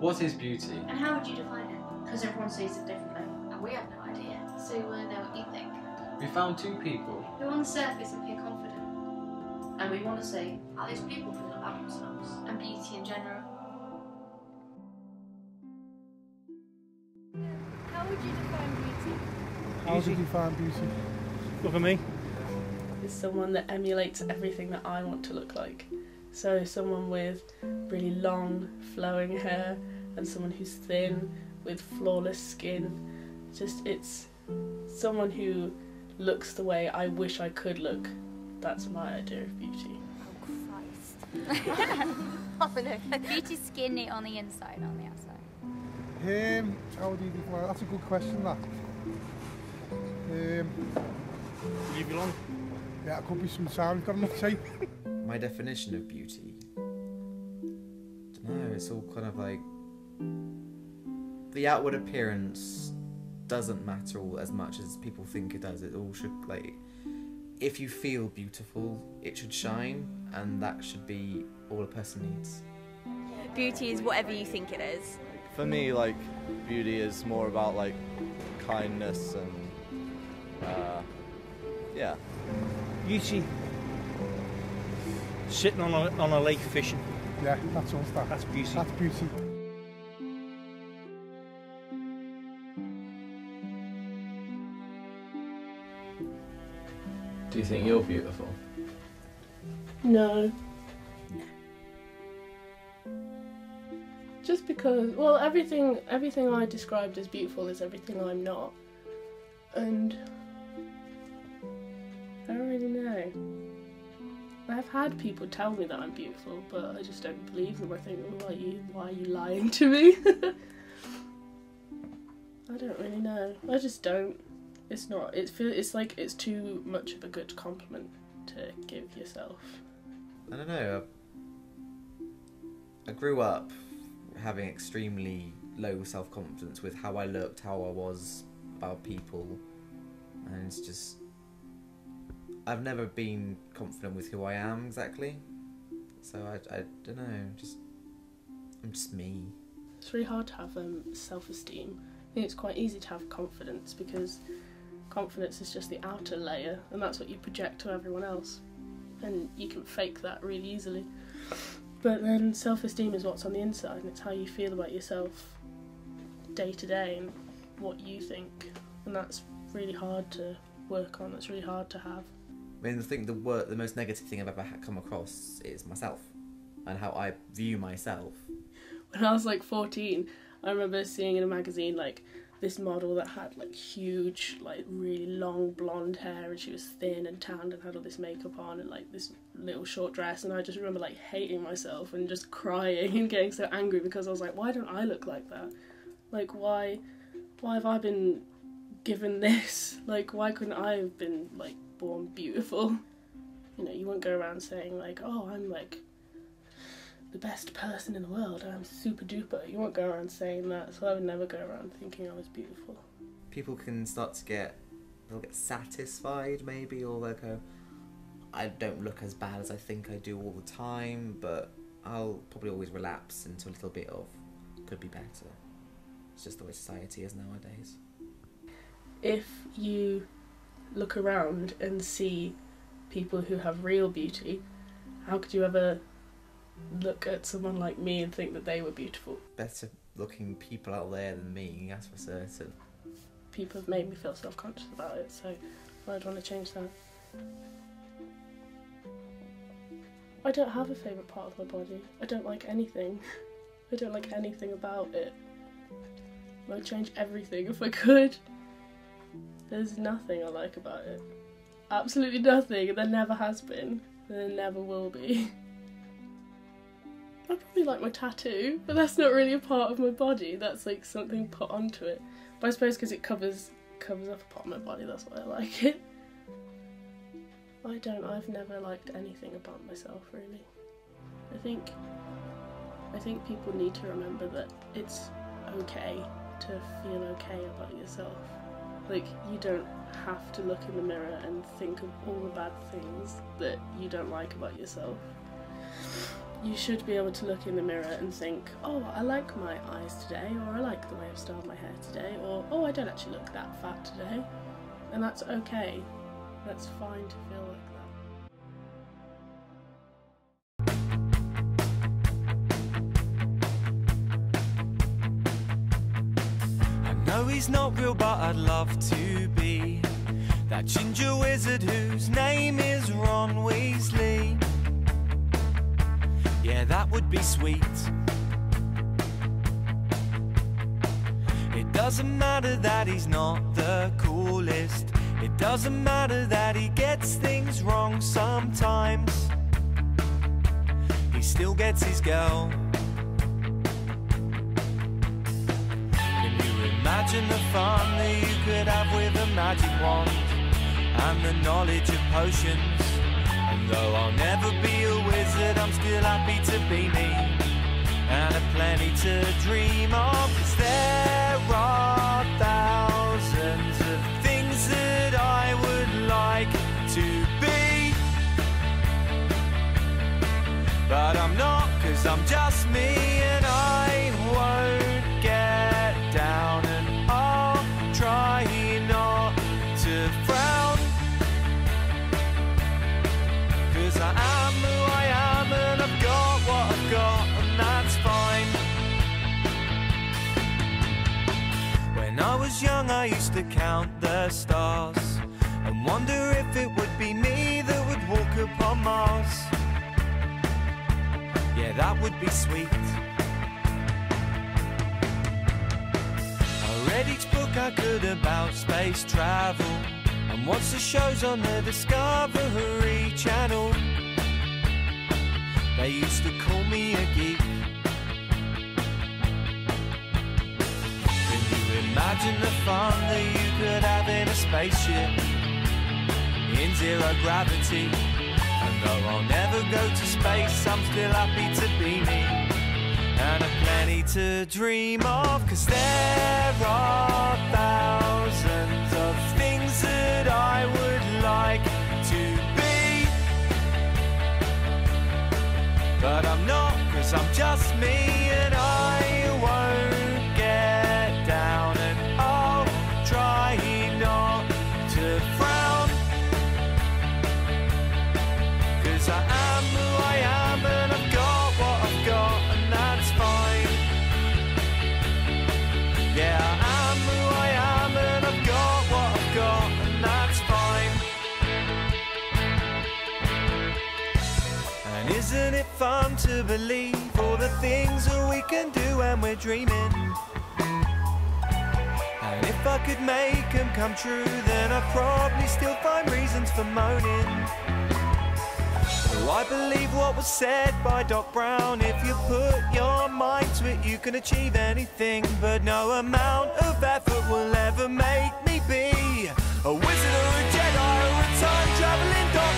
What is beauty? And how would you define it? Because everyone sees it differently. And we have no idea, so we want to know what you think. We found two people Who on the surface appear confident, And we want to see how these people feel about themselves. and beauty in general. How would you define beauty? How would you define beauty? Look at me. Is someone that emulates everything that I want to look like. So someone with really long flowing hair and someone who's thin with flawless skin. It's someone who looks the way I wish I could look. That's my idea of beauty. Oh Christ. Beauty's skinny on the inside, on the outside. How would you define? That's a good question, that. Leave you alone. Yeah, it could be some sound. We've got enough tape. My definition of beauty, I don't know, it's all kind of like the outward appearance doesn't matter all as much as people think it does. It all should, like, if you feel beautiful, it should shine, and that should be all a person needs. Beauty is whatever you think it is. For me, like, beauty is more about, like, kindness and yeah. Beauty. Sitting on a lake fishing. Yeah, that's all stuff. That's beauty. That's beauty. Do you think you're beautiful? No. Just because, well, everything I described as beautiful is everything I'm not. And I don't really know. I've had people tell me that I'm beautiful, but I just don't believe them. I think, oh, why are you lying to me? I don't really know. I just don't. It's not. It's like it's too much of a good compliment to give yourself. I don't know. I grew up having extremely low self-confidence with how I looked, how I was about people, and it's just I've never been confident with who I am exactly. So I don't know. I'm just me. It's really hard to have self-esteem. I think it's quite easy to have confidence because confidence is just the outer layer, and that's what you project to everyone else, and you can fake that really easily. But then self-esteem is what's on the inside, and it's how you feel about yourself day to day and what you think, and that's really hard to work on. That's really hard to have. I mean, I think the most negative thing I've ever come across is myself and how I view myself. When I was like 14, I remember seeing in a magazine like this model that had like huge, like really long blonde hair, and she was thin and tanned and had all this makeup on and like this little short dress, and I just remember like hating myself and just crying and getting so angry because I was like, why don't I look like that? Like, why have I been given this? Like, why couldn't I have been like born beautiful? You know, you wouldn't go around saying like, oh, I'm like the best person in the world, I'm super duper. You won't go around saying that, so I would never go around thinking I was beautiful. People can start to they'll get satisfied maybe, or they'll go, I don't look as bad as I think I do all the time, but I'll probably always relapse into a little bit of could be better. It's just the way society is nowadays. If you look around and see people who have real beauty, how could you ever look at someone like me and think that they were beautiful? Better looking people out there than me, that's for certain. People have made me feel self-conscious about it, so I'd want to change that. I don't have a favourite part of my body. I don't like anything. I don't like anything about it. I'd change everything if I could. There's nothing I like about it. Absolutely nothing, and there never has been, and there never will be. I probably like my tattoo, but that's not really a part of my body. That's like something put onto it. But I suppose because it covers up a part of my body, that's why I like it. I've never liked anything about myself, really. I think people need to remember that it's okay to feel okay about yourself. Like, you don't have to look in the mirror and think of all the bad things that you don't like about yourself. you should be able to look in the mirror and think, oh, I like my eyes today, or I like the way I've styled my hair today, or oh, I don't actually look that fat today. And that's okay. That's fine to feel like that. I know he's not real, but I'd love to be that ginger wizard whose name is Ron Weasley. Yeah, that would be sweet. It doesn't matter that he's not the coolest. It doesn't matter that he gets things wrong sometimes. He still gets his girl. Can you imagine the fun that you could have with a magic wand and the knowledge of potions? And though I'll never be a wizard, I'm still happy to be me, and I've plenty to dream of. 'Cause there are thousands of things that I would like to be, but I'm not, 'cause I'm just me, and I won't get down, and I'll try not to frown. 'Cause I am who I am, and I've got what I've got, and that's fine. When I was young, I used to count the stars and wonder if it would be me that would walk upon Mars. Yeah, that would be sweet. I read each book I could about space travel and watched the shows on the Discovery Channel. They used to call me a geek. Can you imagine the fun that you could have in a spaceship in zero gravity? And though I'll never go to space, I'm still happy to be me, and I've plenty to dream of. 'Cause there are thousands of things that I would like to be, but I'm not, 'cause I'm just me, and I won't get down, and I'll try not to frown. 'Cause I am who I am, and I've got what I've got, and that's fine. Yeah, I am who I am, and I've got what I've got, and that's fine. And isn't it fun to believe all the things that we can do when we're dreaming? And if I could make them come true, then I'd probably still find reasons for moaning. So I believe what was said by Doc Brown: if you put your mind to it, you can achieve anything, but no amount of effort will ever make me be a wizard or a Jedi or a time-traveling dog.